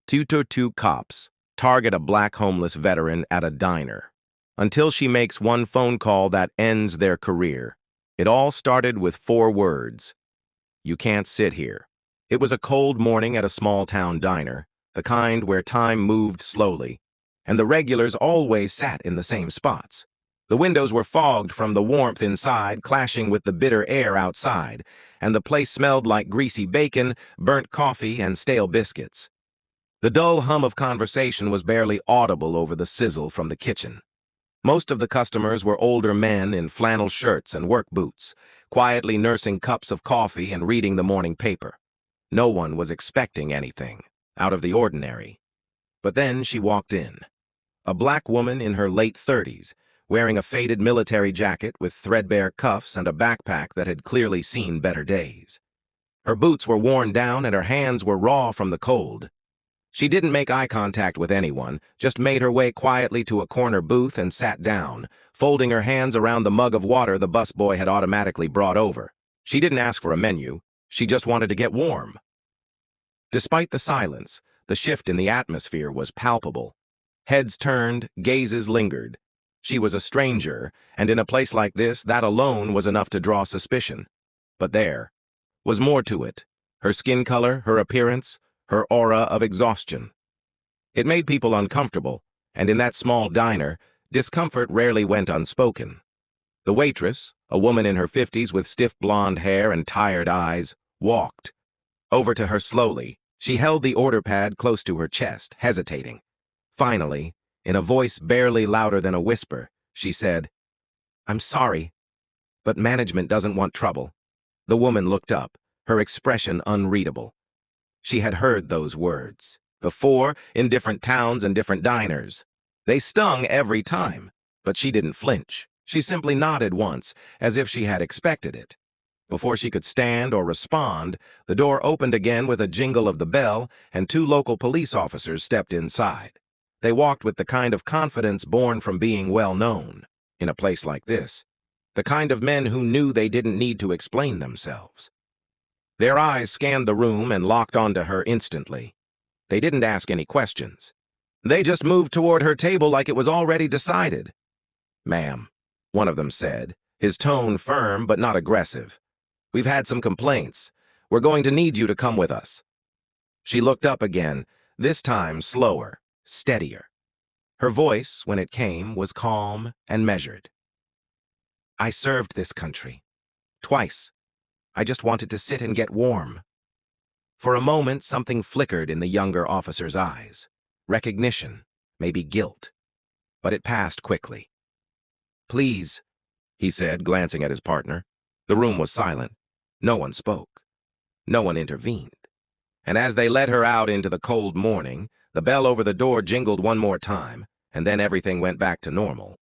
Two cops target a black homeless veteran at a diner until she makes one phone call that ends their career. It all started with 4 words. You can't sit here. It was a cold morning at a small-town diner, the kind where time moved slowly, and the regulars always sat in the same spots. The windows were fogged from the warmth inside, clashing with the bitter air outside, and the place smelled like greasy bacon, burnt coffee, and stale biscuits. The dull hum of conversation was barely audible over the sizzle from the kitchen. Most of the customers were older men in flannel shirts and work boots, quietly nursing cups of coffee and reading the morning paper. No one was expecting anything out of the ordinary. But then she walked in. A black woman in her late 30s, wearing a faded military jacket with threadbare cuffs and a backpack that had clearly seen better days. Her boots were worn down and her hands were raw from the cold. She didn't make eye contact with anyone, just made her way quietly to a corner booth and sat down, folding her hands around the mug of water the busboy had automatically brought over. She didn't ask for a menu, she just wanted to get warm. Despite the silence, the shift in the atmosphere was palpable. Heads turned, gazes lingered. She was a stranger, and in a place like this, that alone was enough to draw suspicion. But there was more to it. Her skin color, her appearance, her aura of exhaustion. It made people uncomfortable, and in that small diner, discomfort rarely went unspoken. The waitress, a woman in her 50s with stiff blonde hair and tired eyes, walked over to her slowly. She held the order pad close to her chest, hesitating. Finally, in a voice barely louder than a whisper, she said, "I'm sorry, but management doesn't want trouble." The woman looked up, her expression unreadable. She had heard those words before in different towns and different diners. They stung every time, but she didn't flinch. She simply nodded once, as if she had expected it. Before she could stand or respond, the door opened again with a jingle of the bell, and 2 local police officers stepped inside. They walked with the kind of confidence born from being well known in a place like this, the kind of men who knew they didn't need to explain themselves. Their eyes scanned the room and locked onto her instantly. They didn't ask any questions. They just moved toward her table like it was already decided. "Ma'am," one of them said, his tone firm but not aggressive. "We've had some complaints. We're going to need you to come with us." She looked up again, this time slower, steadier. Her voice, when it came, was calm and measured. "I served this country. Twice. I just wanted to sit and get warm." For a moment, something flickered in the younger officer's eyes. Recognition, maybe guilt. But it passed quickly. "Please," he said, glancing at his partner. The room was silent. No one spoke. No one intervened. And as they led her out into the cold morning, the bell over the door jingled one more time, and then everything went back to normal.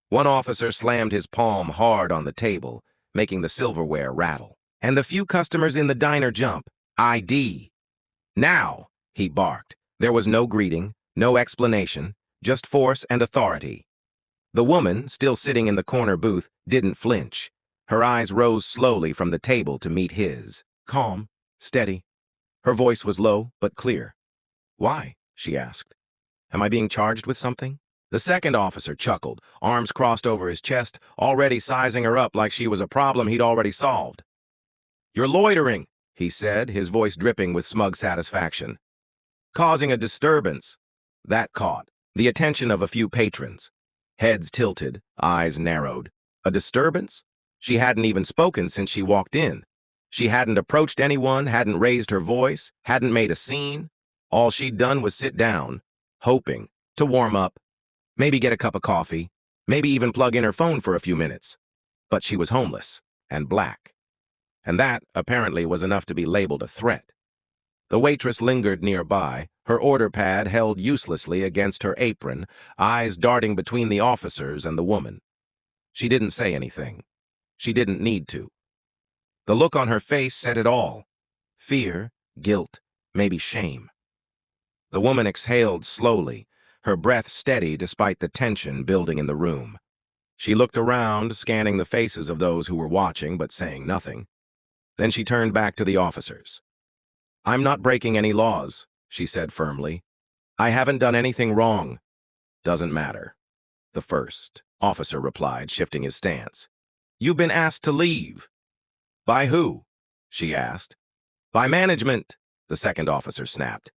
One officer slammed his palm hard on the table, making the silverware rattle. And the few customers in the diner jump. "ID! Now!" he barked. There was no greeting, no explanation, just force and authority. The woman, still sitting in the corner booth, didn't flinch. Her eyes rose slowly from the table to meet his. Calm, steady. Her voice was low but clear. "Why?" she asked. "Am I being charged with something?" The second officer chuckled, arms crossed over his chest, already sizing her up like she was a problem he'd already solved. "You're loitering," he said, his voice dripping with smug satisfaction. "Causing a disturbance." That caught the attention of a few patrons. Heads tilted, eyes narrowed. A disturbance? She hadn't even spoken since she walked in. She hadn't approached anyone, hadn't raised her voice, hadn't made a scene. All she'd done was sit down, hoping to warm up, maybe get a cup of coffee, maybe even plug in her phone for a few minutes. But she was homeless and black. And that, apparently, was enough to be labeled a threat. The waitress lingered nearby, her order pad held uselessly against her apron, eyes darting between the officers and the woman. She didn't say anything. She didn't need to. The look on her face said it all. Fear, guilt, maybe shame. The woman exhaled slowly, her breath steady despite the tension building in the room. She looked around, scanning the faces of those who were watching but saying nothing. Then she turned back to the officers. "I'm not breaking any laws. she said firmly. I haven't done anything wrong. Doesn't matter, the first officer replied, shifting his stance. You've been asked to leave. By who? She asked. By management, the second officer snapped.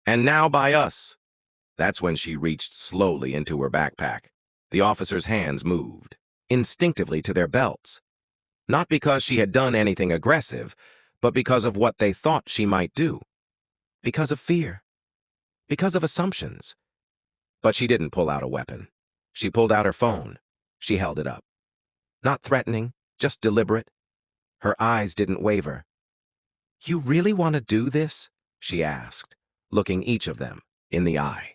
And now by us. That's when she reached slowly into her backpack. The officer's hands moved, instinctively to their belts. Not because she had done anything aggressive, but because of what they thought she might do. Because of fear. Because of assumptions. But she didn't pull out a weapon. She pulled out her phone. She held it up. Not threatening, just deliberate. Her eyes didn't waver. You really want to do this? She asked, looking each of them in the eye.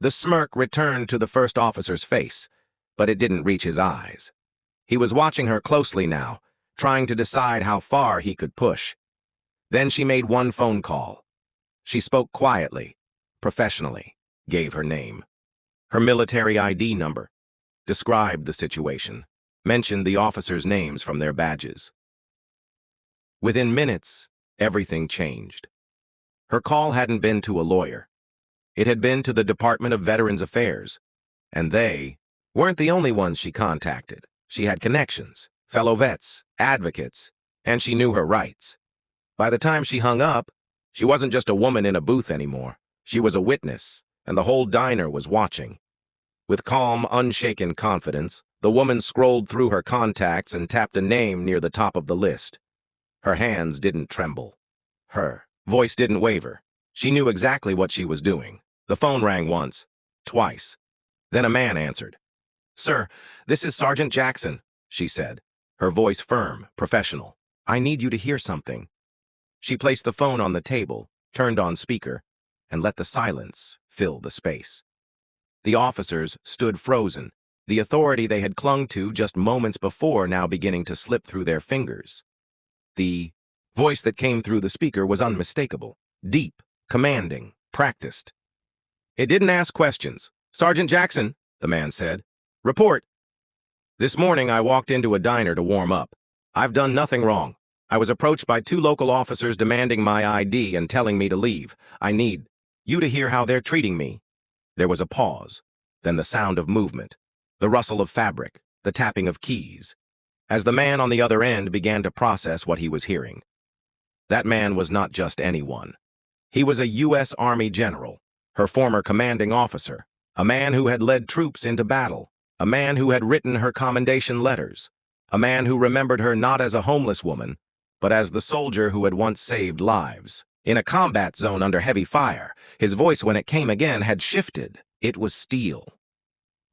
The smirk returned to the first officer's face, but it didn't reach his eyes. He was watching her closely now, trying to decide how far he could push. Then she made one phone call. She spoke quietly, professionally, gave her name, her military ID number, described the situation, mentioned the officers' names from their badges. Within minutes, everything changed. Her call hadn't been to a lawyer. It had been to the Department of Veterans Affairs, and they weren't the only ones she contacted. She had connections, fellow vets, advocates, and she knew her rights. By the time she hung up, she wasn't just a woman in a booth anymore. She was a witness, and the whole diner was watching. With calm, unshaken confidence, the woman scrolled through her contacts and tapped a name near the top of the list. Her hands didn't tremble. Her voice didn't waver. She knew exactly what she was doing. The phone rang once, twice. Then a man answered. Sir, this is Sergeant Jackson, she said, her voice firm, professional. I need you to hear something. She placed the phone on the table, turned on speaker, and let the silence fill the space. The officers stood frozen, the authority they had clung to just moments before now beginning to slip through their fingers. The voice that came through the speaker was unmistakable, deep, commanding, practiced. It didn't ask questions. Sergeant Jackson, the man said. Report. This morning I walked into a diner to warm up. I've done nothing wrong. I was approached by 2 local officers demanding my ID and telling me to leave. I need you to hear how they're treating me. There was a pause, then the sound of movement, the rustle of fabric, the tapping of keys, as the man on the other end began to process what he was hearing. That man was not just anyone. He was a U.S. Army general, her former commanding officer, a man who had led troops into battle, a man who had written her commendation letters, a man who remembered her not as a homeless woman, but as the soldier who had once saved lives. In a combat zone under heavy fire, his voice when it came again had shifted. It was steel.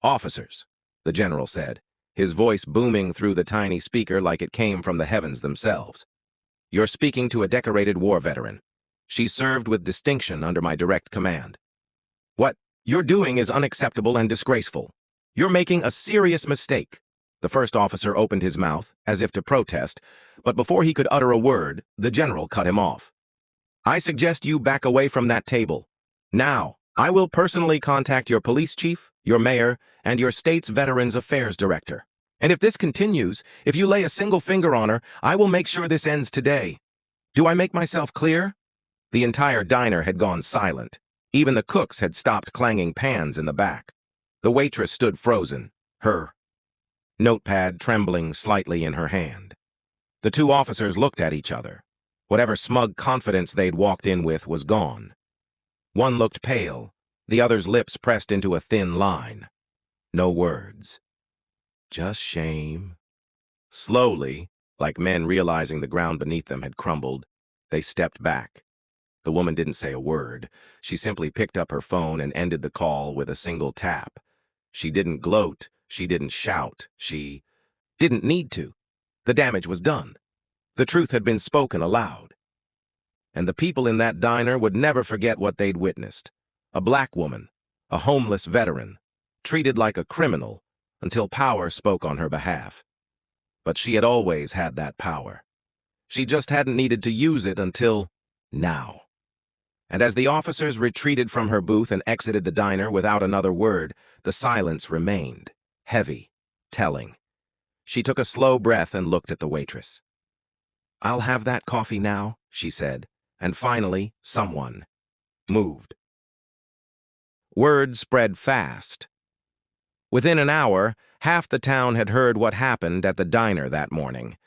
Officers, the general said, his voice booming through the tiny speaker like it came from the heavens themselves. You're speaking to a decorated war veteran. She served with distinction under my direct command. What you're doing is unacceptable and disgraceful. You're making a serious mistake. The first officer opened his mouth, as if to protest, but before he could utter a word, the general cut him off. I suggest you back away from that table. Now, I will personally contact your police chief, your mayor, and your state's Veterans Affairs director. And if this continues, if you lay a single finger on her, I will make sure this ends today. Do I make myself clear? The entire diner had gone silent. Even the cooks had stopped clanging pans in the back. The waitress stood frozen, her notepad trembling slightly in her hand. The 2 officers looked at each other. Whatever smug confidence they'd walked in with was gone. One looked pale, the other's lips pressed into a thin line. No words. Just shame. Slowly, like men realizing the ground beneath them had crumbled, they stepped back. The woman didn't say a word. She simply picked up her phone and ended the call with a single tap. She didn't gloat. She didn't shout. She didn't need to. The damage was done. The truth had been spoken aloud. And the people in that diner would never forget what they'd witnessed. A black woman, a homeless veteran, treated like a criminal until power spoke on her behalf. But she had always had that power. She just hadn't needed to use it until now. And as the officers retreated from her booth and exited the diner without another word, the silence remained, heavy, telling. She took a slow breath and looked at the waitress. I'll have that coffee now, she said, and finally, someone moved. Word spread fast. Within an hour, half the town had heard what happened at the diner that morning.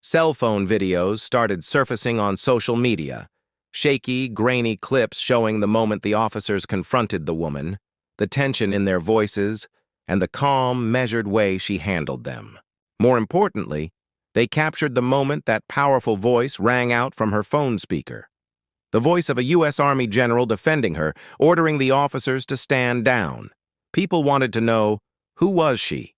Cell phone videos started surfacing on social media, shaky, grainy clips showing the moment the officers confronted the woman, the tension in their voices, and the calm, measured way she handled them. More importantly, they captured the moment that powerful voice rang out from her phone speaker. The voice of a U.S. Army general defending her, ordering the officers to stand down. People wanted to know, who was she?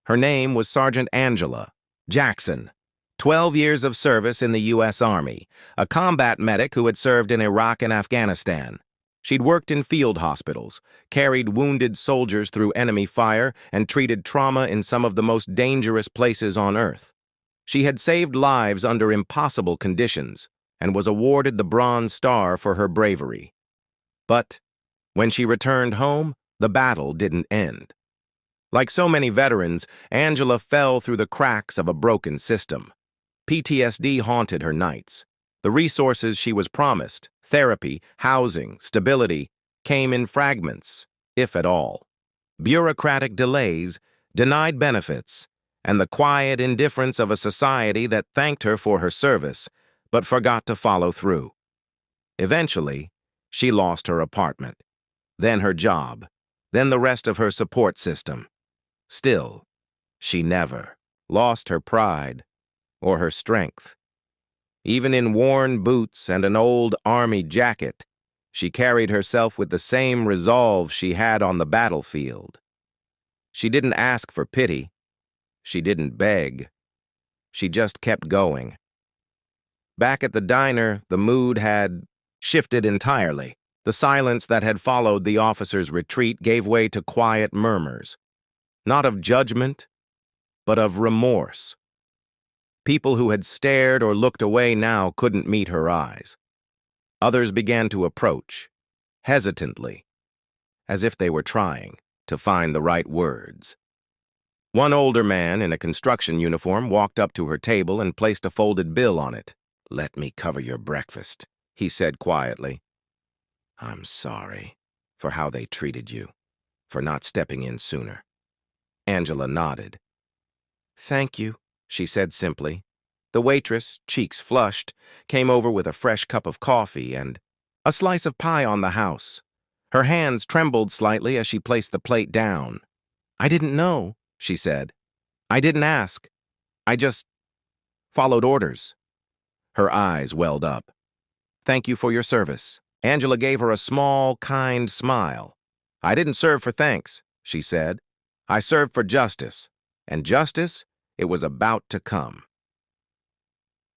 Her name was Sergeant Angela Jackson, 12 years of service in the U.S. Army, a combat medic who had served in Iraq and Afghanistan. She'd worked in field hospitals, carried wounded soldiers through enemy fire, and treated trauma in some of the most dangerous places on Earth. She had saved lives under impossible conditions and was awarded the Bronze Star for her bravery. But when she returned home, the battle didn't end. Like so many veterans, Angela fell through the cracks of a broken system. PTSD haunted her nights. The resources she was promised, therapy, housing, stability, came in fragments, if at all. Bureaucratic delays, denied benefits, and the quiet indifference of a society that thanked her for her service, but forgot to follow through. Eventually, she lost her apartment, then her job, then the rest of her support system. Still, she never lost her pride or her strength. Even in worn boots and an old army jacket, she carried herself with the same resolve she had on the battlefield. She didn't ask for pity. She didn't beg. She just kept going. Back at the diner, the mood had shifted entirely. The silence that had followed the officers' retreat gave way to quiet murmurs, not of judgment, but of remorse. People who had stared or looked away now couldn't meet her eyes. Others began to approach, hesitantly, as if they were trying to find the right words. One older man in a construction uniform walked up to her table and placed a folded bill on it. "Let me cover your breakfast," he said quietly. "I'm sorry for how they treated you, for not stepping in sooner." Angela nodded. "Thank you," she said simply. The waitress, cheeks flushed, came over with a fresh cup of coffee and a slice of pie on the house. Her hands trembled slightly as she placed the plate down. "I didn't know," she said. "I didn't ask. I just followed orders." Her eyes welled up. "Thank you for your service." Angela gave her a small, kind smile. "I didn't serve for thanks," she said. "I served for justice, and justice, it was about to come."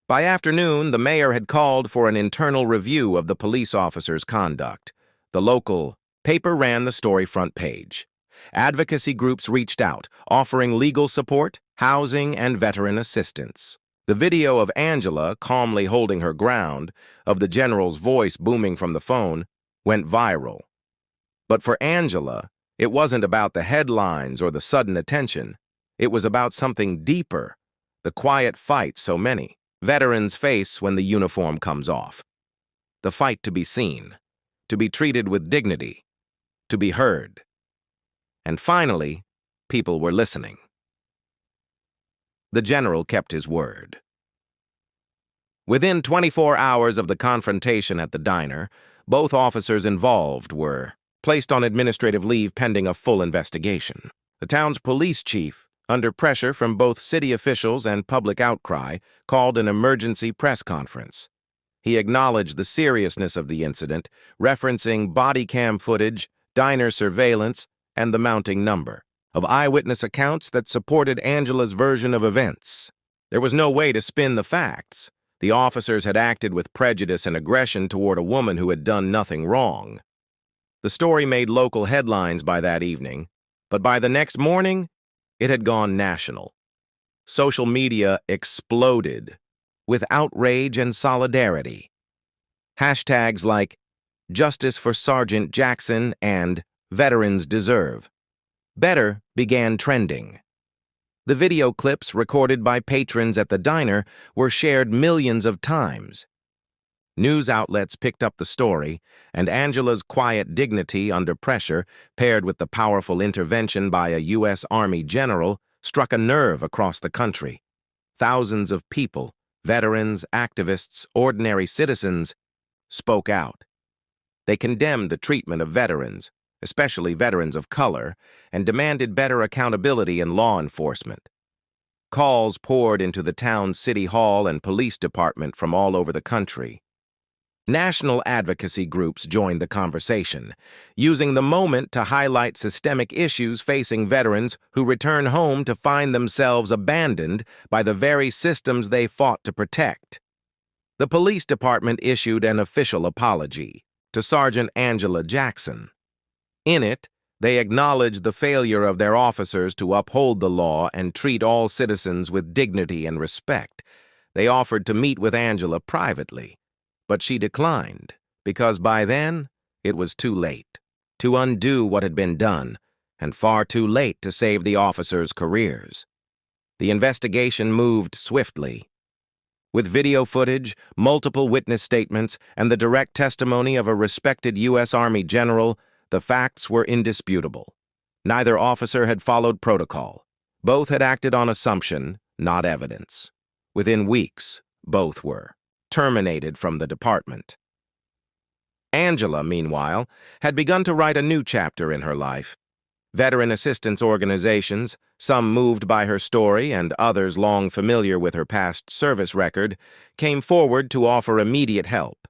By afternoon, the mayor had called for an internal review of the police officers' conduct. The local paper ran the story front page. Advocacy groups reached out, offering legal support, housing, and veteran assistance. The video of Angela calmly holding her ground, of the general's voice booming from the phone, went viral. But for Angela, it wasn't about the headlines or the sudden attention. It was about something deeper, the quiet fight so many veterans face when the uniform comes off. The fight to be seen, to be treated with dignity, to be heard. And finally, people were listening. The general kept his word. Within 24 hours of the confrontation at the diner, both officers involved were placed on administrative leave pending a full investigation. The town's police chief, under pressure from both city officials and public outcry, called an emergency press conference. He acknowledged the seriousness of the incident, referencing body cam footage, diner surveillance, and the mounting number of eyewitness accounts that supported Angela's version of events. There was no way to spin the facts. The officers had acted with prejudice and aggression toward a woman who had done nothing wrong. The story made local headlines by that evening, but by the next morning, it had gone national. Social media exploded with outrage and solidarity. Hashtags like "Justice for Sergeant Jackson" and "Veterans Deserve" Better began trending. The video clips recorded by patrons at the diner were shared millions of times. News outlets picked up the story, and Angela's quiet dignity under pressure, paired with the powerful intervention by a U.S. Army general, struck a nerve across the country. Thousands of people, veterans, activists, ordinary citizens, spoke out. They condemned the treatment of veterans, especially veterans of color, and demanded better accountability in law enforcement. Calls poured into the town's city hall and police department from all over the country. National advocacy groups joined the conversation, using the moment to highlight systemic issues facing veterans who return home to find themselves abandoned by the very systems they fought to protect. The police department issued an official apology to Sergeant Angela Jackson. In it, they acknowledged the failure of their officers to uphold the law and treat all citizens with dignity and respect. They offered to meet with Angela privately, but she declined because by then it was too late to undo what had been done and far too late to save the officers' careers. The investigation moved swiftly. With video footage, multiple witness statements, and the direct testimony of a respected U.S. Army general, the facts were indisputable. Neither officer had followed protocol. Both had acted on assumption, not evidence. Within weeks, both were terminated from the department. Angela, meanwhile, had begun to write a new chapter in her life. Veteran assistance organizations, some moved by her story and others long familiar with her past service record, came forward to offer immediate help.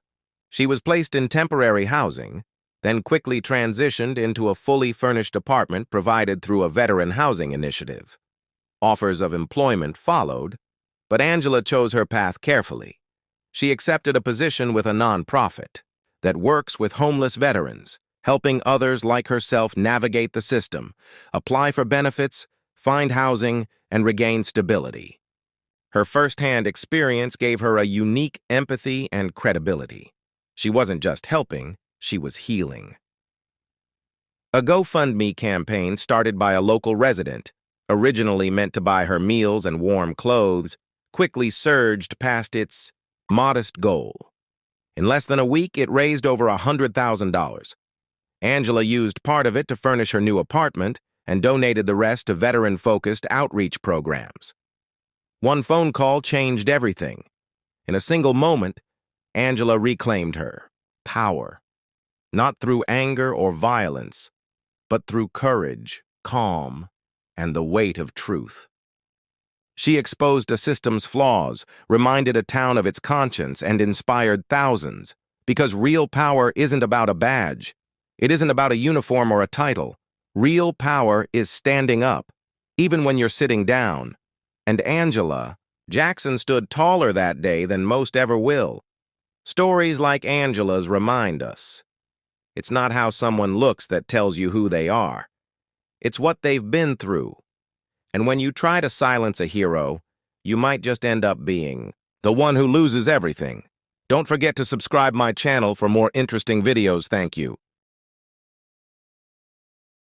She was placed in temporary housing, then quickly transitioned into a fully furnished apartment provided through a veteran housing initiative. Offers of employment followed, but Angela chose her path carefully. She accepted a position with a nonprofit that works with homeless veterans, helping others like herself navigate the system, apply for benefits, find housing, and regain stability. Her first-hand experience gave her a unique empathy and credibility. She wasn't just helping, she was healing. A GoFundMe campaign started by a local resident, originally meant to buy her meals and warm clothes, quickly surged past its modest goal. In less than a week, it raised over $100,000. Angela used part of it to furnish her new apartment and donated the rest to veteran-focused outreach programs. One phone call changed everything. In a single moment, Angela reclaimed her power, not through anger or violence, but through courage, calm, and the weight of truth. She exposed a system's flaws, reminded a town of its conscience, and inspired thousands. Because real power isn't about a badge. It isn't about a uniform or a title. Real power is standing up, even when you're sitting down. And Angela Jackson stood taller that day than most ever will. Stories like Angela's remind us. It's not how someone looks that tells you who they are. It's what they've been through. And when you try to silence a hero, you might just end up being the one who loses everything. Don't forget to subscribe my channel for more interesting videos. Thank you.